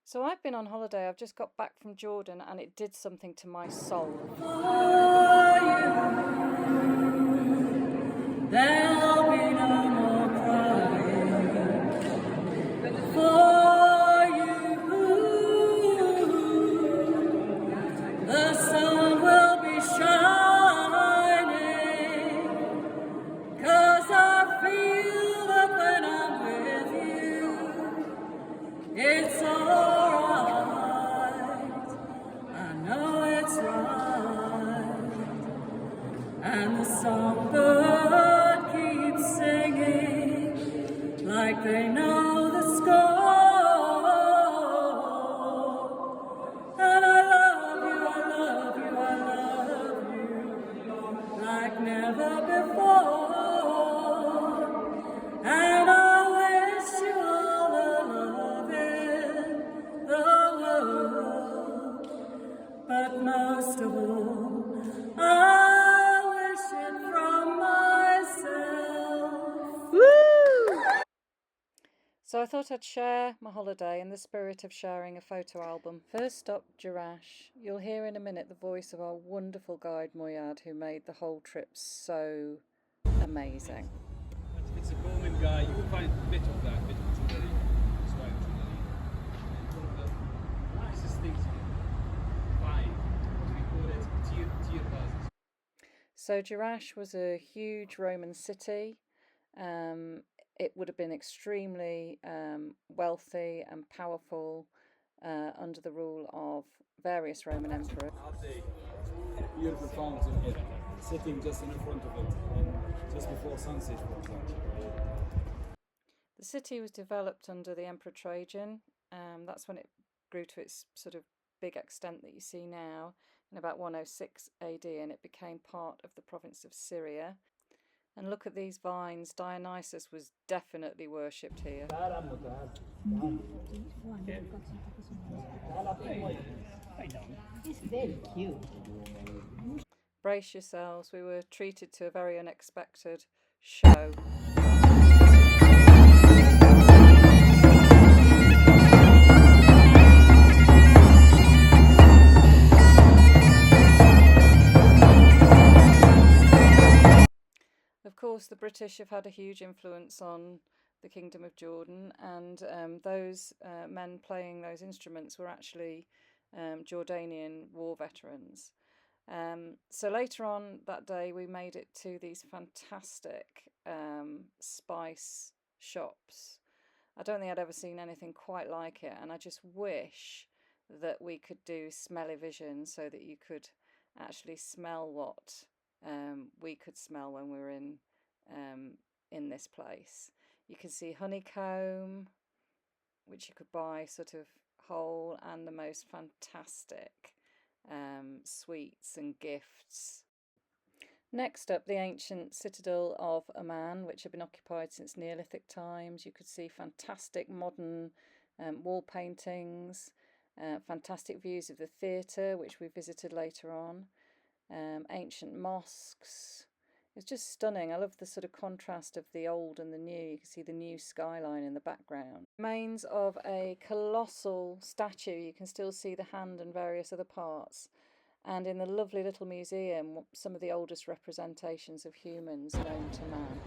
So I've been on holiday, I've just got back from Jordan, and it did something to my soul. There'll be no more crying for you. The sun will be shining, 'cause I feel that when I'm with you, it's alright. I know it's right. And the songbird keeps singing like they know the score. And I love you, I love you, I love you like never before. And I wish you all the love in the world. But most of all, I wish it from myself. Woo! So I thought I'd share my holiday in the spirit of sharing a photo album. First up, Jerash. You'll hear in a minute the voice of our wonderful guide Moyad, who made the whole trip so amazing. It's a Coleman guy. You will find a bit of that, bit of Tillery, Swine Tillery. And one of the nicest things you can find, what we call it, tier houses. So Jerash was a huge Roman city. It would have been extremely wealthy and powerful under the rule of various Roman emperors. Beautiful fountain here, sitting just in front of it, and just before sunset, for example. The city was developed under the Emperor Trajan. That's when it grew to its sort of big extent that you see now in about 106 AD, and it became part of the province of Syria. And look at these vines. Dionysus was definitely worshipped here. It's very cute. Brace yourselves, we were treated to a very unexpected show. Of course, the British have had a huge influence on the Kingdom of Jordan, and those men playing those instruments were actually Jordanian war veterans. So later on that day, we made it to these fantastic spice shops. I don't think I'd ever seen anything quite like it, and I just wish that we could do smelly vision so that you could actually smell what we could smell when we were in this place. You can see honeycomb, which you could buy sort of whole, and the most fantastic sweets and gifts. Next up, the ancient citadel of Amman, which had been occupied since Neolithic times. You could see fantastic modern wall paintings, fantastic views of the theatre, which we visited later on, ancient mosques. It's just stunning. I love the sort of contrast of the old and the new. You can see the new skyline in the background. Remains of a colossal statue. You can still see the hand and various other parts. And in the lovely little museum, some of the oldest representations of humans known to man.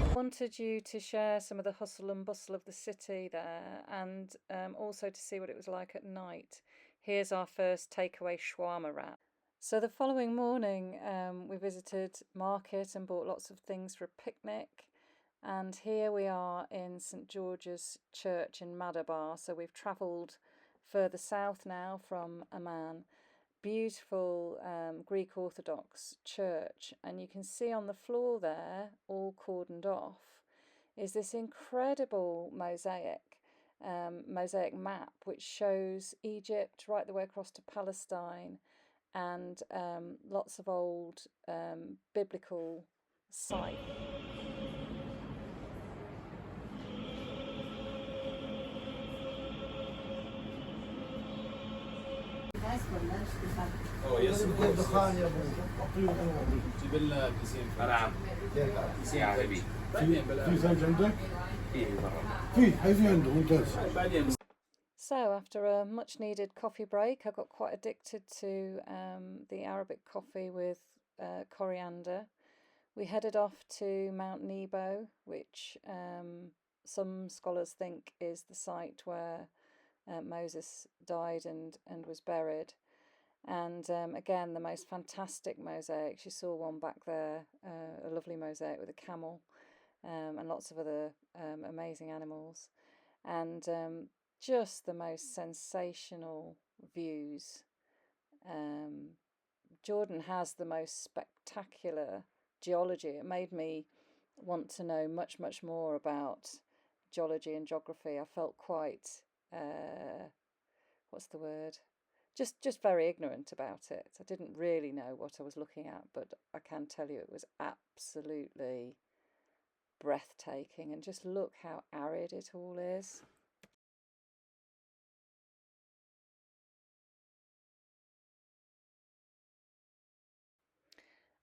I wanted you to share some of the hustle and bustle of the city there, and also to see what it was like at night. Here's our first takeaway shawarma wrap. So the following morning we visited market and bought lots of things for a picnic, and here we are in St George's Church in Madabar. So we've travelled further south now from Amman. Beautiful Greek Orthodox church, and you can see on the floor there, all cordoned off, is this incredible mosaic map which shows Egypt right the way across to Palestine, and lots of old biblical sites. يس جيب لنا كيسين نعم كيسين عربي بعدين في ثلج عندك؟ في عنده ممتاز. بعدين. So after a much needed coffee break, I got quite addicted to the Arabic coffee with coriander. We headed off to Mount Nebo, which some scholars think is the site where Moses died and was buried. And again, the most fantastic mosaics. You saw one back there, a lovely mosaic with a camel and lots of other amazing animals. And just the most sensational views. Jordan has the most spectacular geology. It made me want to know much, much more about geology and geography. I felt quite, what's the word? Just very ignorant about it. I didn't really know what I was looking at, but I can tell you it was absolutely breathtaking. And just look how arid it all is.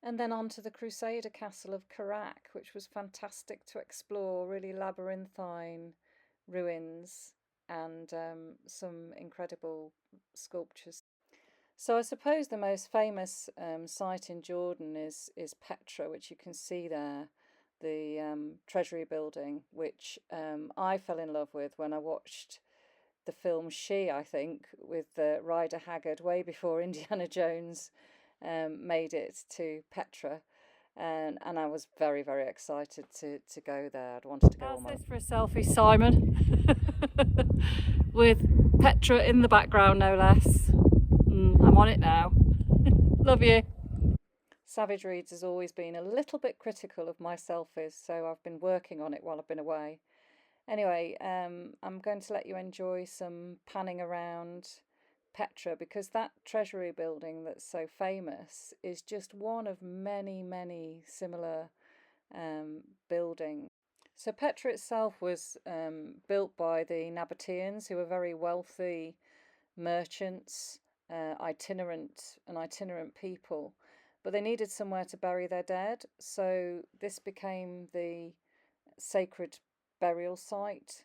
And then on to the Crusader castle of Karak, which was fantastic to explore, really labyrinthine ruins and some incredible sculptures. So I suppose the most famous site in Jordan is Petra, which you can see there, the treasury building, which I fell in love with when I watched the film She, I think, with Ryder Haggard way before Indiana Jones made it to Petra. And I was very, very excited to go there. I'd wanted to go. How's this for a selfie, Simon? With Petra in the background, no less. I'm on it now. Love you. Savage Reads has always been a little bit critical of my selfies, so I've been working on it while I've been away. Anyway, I'm going to let you enjoy some panning around Petra, because that treasury building that's so famous is just one of many, many similar buildings. So Petra itself was built by the Nabateans, who were very wealthy merchants, itinerant people, but they needed somewhere to bury their dead. So this became the sacred burial site,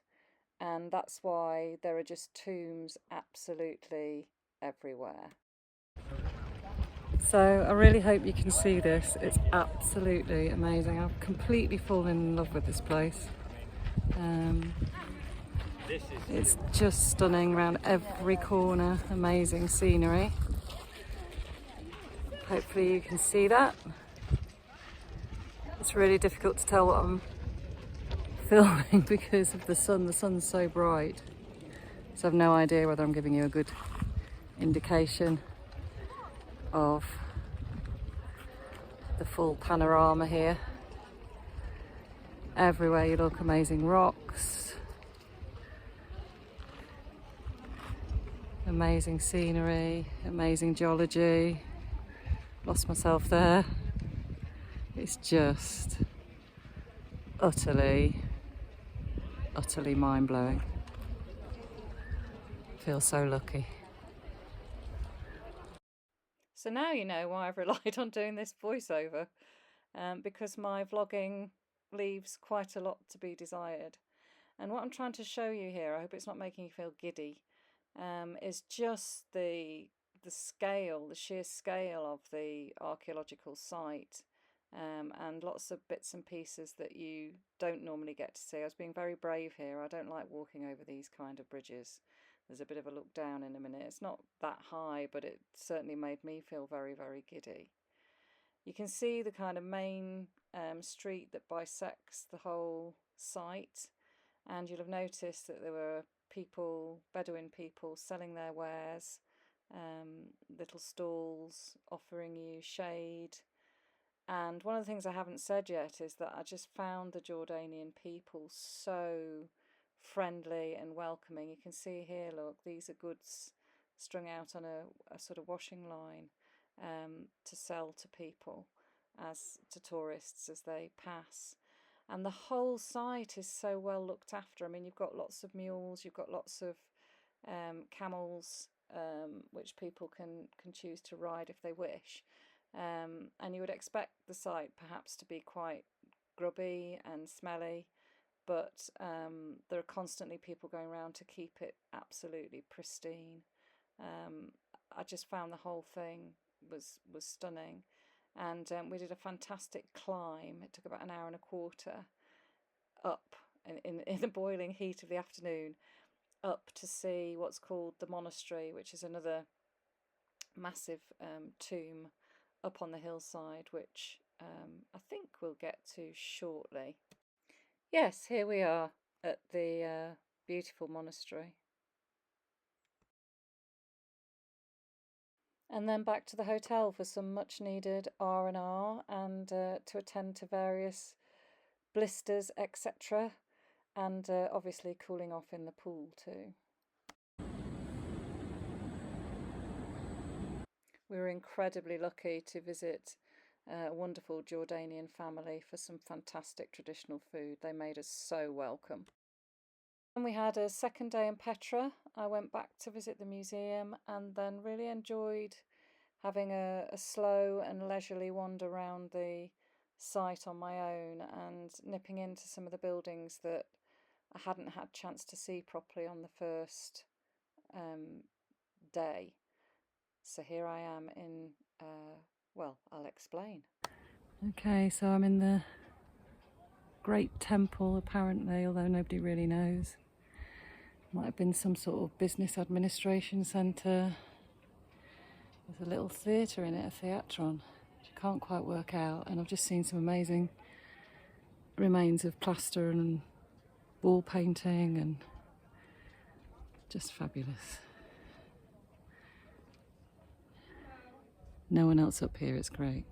and that's why there are just tombs absolutely everywhere. So I really hope you can see this. It's absolutely amazing. I've completely fallen in love with this place. It's just stunning around every corner. Amazing scenery. Hopefully you can see that. It's really difficult to tell what I'm filming because of the sun. The sun's so bright. So I've no idea whether I'm giving you a good indication of the full panorama here. Everywhere you look, amazing rocks, amazing scenery, amazing geology. Lost myself there. It's just utterly mind-blowing. Feel so lucky. So now you know why I've relied on doing this voiceover, because my vlogging leaves quite a lot to be desired. And what I'm trying to show you here, I hope it's not making you feel giddy, is just the scale, the sheer scale of the archaeological site, and lots of bits and pieces that you don't normally get to see. I was being very brave here. I don't like walking over these kind of bridges. There's a bit of a look down in a minute. It's not that high, but it certainly made me feel very, very giddy. You can see the kind of main street that bisects the whole site, and you'll have noticed that there were people, Bedouin people, selling their wares, little stalls offering you shade. And one of the things I haven't said yet is that I just found the Jordanian people so friendly and welcoming. You can see here, look, these are goods strung out on a sort of washing line to sell to people, as to tourists as they pass. And the whole site is so well looked after. I mean, you've got lots of mules, you've got lots of camels which people can choose to ride if they wish. And you would expect the site perhaps to be quite grubby and smelly, but there are constantly people going around to keep it absolutely pristine. I just found the whole thing was stunning, and we did a fantastic climb. It took about an hour and a quarter up in the boiling heat of the afternoon, up to see what's called the Monastery, which is another massive tomb up on the hillside, which I think we'll get to shortly. Yes, here we are at the beautiful monastery. And then back to the hotel for some much needed R&R and to attend to various blisters, etc. And obviously cooling off in the pool too. We were incredibly lucky to visit a wonderful Jordanian family for some fantastic traditional food. They made us so welcome. And we had a second day in Petra. I went back to visit the museum and then really enjoyed having a slow and leisurely wander around the site on my own and nipping into some of the buildings that I hadn't had a chance to see properly on the first day. So here I am in, well, I'll explain. Okay, so I'm in the Great Temple apparently, although nobody really knows. Might have been some sort of business administration centre. There's a little theatre in it, a theatron, which I can't quite work out. And I've just seen some amazing remains of plaster and wall painting and just fabulous. No one else up here, it's great.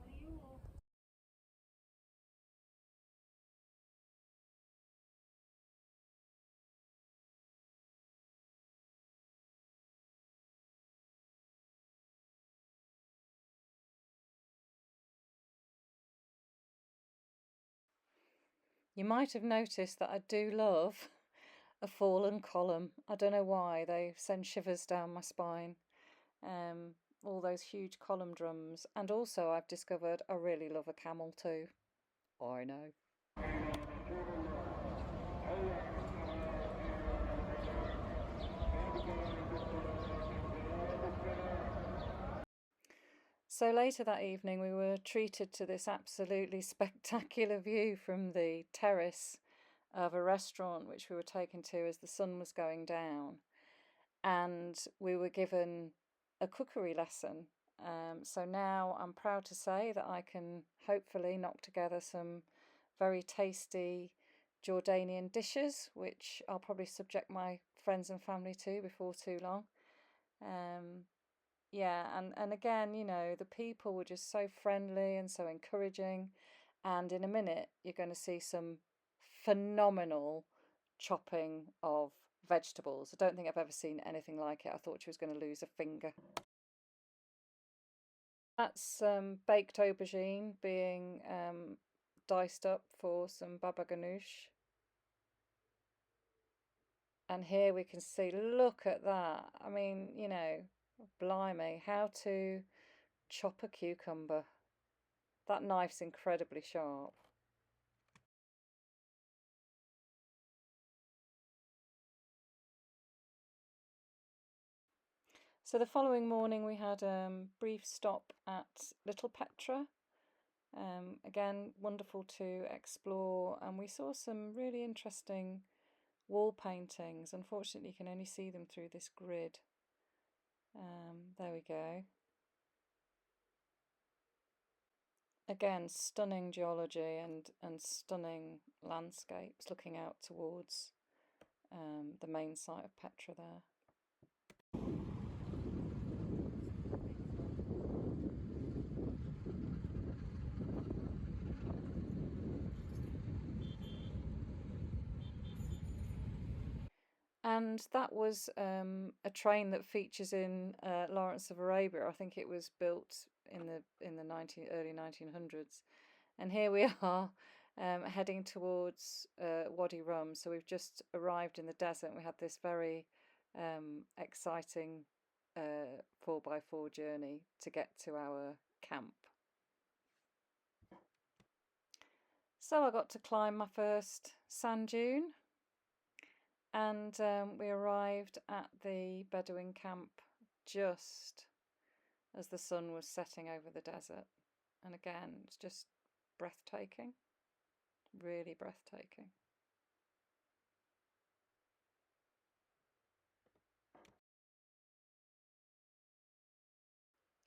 You might have noticed that I do love a fallen column. I don't know why, they send shivers down my spine. All those huge column drums. And also I've discovered I really love a camel too. I know. So later that evening we were treated to this absolutely spectacular view from the terrace of a restaurant which we were taken to as the sun was going down, and we were given a cookery lesson. So now I'm proud to say that I can hopefully knock together some very tasty Jordanian dishes, which I'll probably subject my friends and family to before too long. Yeah, and again, you know, the people were just so friendly and so encouraging. And in a minute, you're going to see some phenomenal chopping of vegetables. I don't think I've ever seen anything like it. I thought she was going to lose a finger. That's baked aubergine being diced up for some baba ganoush. And here we can see, look at that. I mean, you know, blimey, how to chop a cucumber. That knife's incredibly sharp. So the following morning we had a brief stop at Little Petra. Again, wonderful to explore, and we saw some really interesting wall paintings. Unfortunately, you can only see them through this grid. There we go. Again, stunning geology and stunning landscapes looking out towards the main site of Petra there. And that was a train that features in Lawrence of Arabia. I think it was built in the early 1900s. And here we are heading towards Wadi Rum. So we've just arrived in the desert. We had this very exciting 4x4 journey to get to our camp. So I got to climb my first sand dune, and we arrived at the Bedouin camp just as the sun was setting over the desert. And again, it's just breathtaking, really breathtaking.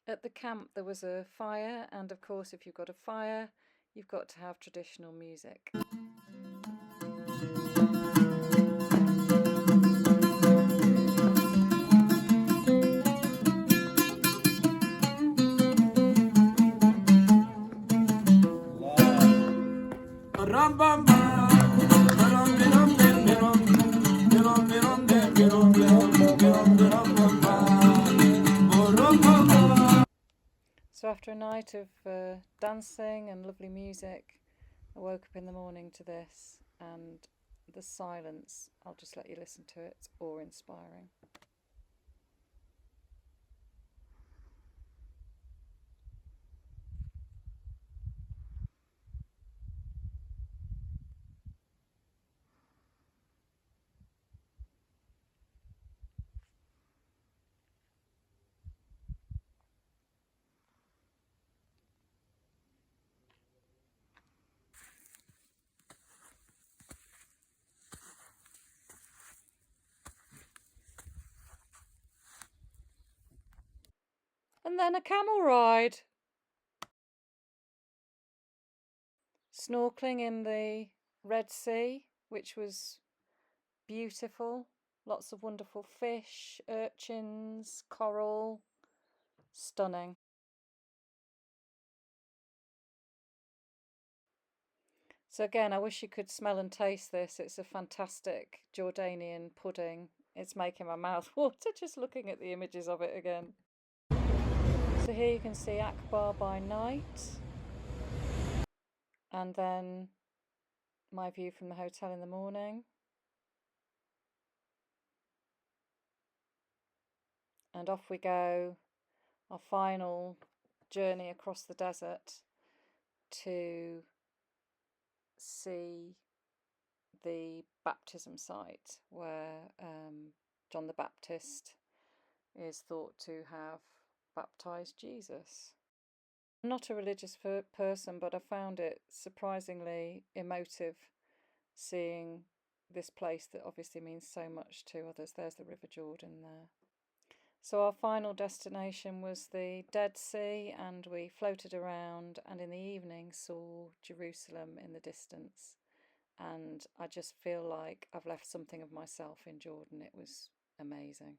At the camp there was a fire, and of course if you've got a fire, you've got to have traditional music. So after a night of dancing and lovely music, I woke up in the morning to this, and the silence, I'll just let you listen to it, it's awe-inspiring. And then a camel ride. Snorkeling in the Red Sea, which was beautiful. Lots of wonderful fish, urchins, coral. Stunning. So again, I wish you could smell and taste this. It's a fantastic Jordanian pudding. It's making my mouth water just looking at the images of it again. So here you can see Akbar by night, and then my view from the hotel in the morning. And off we go, our final journey across the desert to see the baptism site where John the Baptist is thought to have baptized Jesus. I'm not a religious person, but I found it surprisingly emotive seeing this place that obviously means so much to others. There's the River Jordan there. So our final destination was the Dead Sea, and we floated around and in the evening saw Jerusalem in the distance. And I just feel like I've left something of myself in Jordan. It was amazing.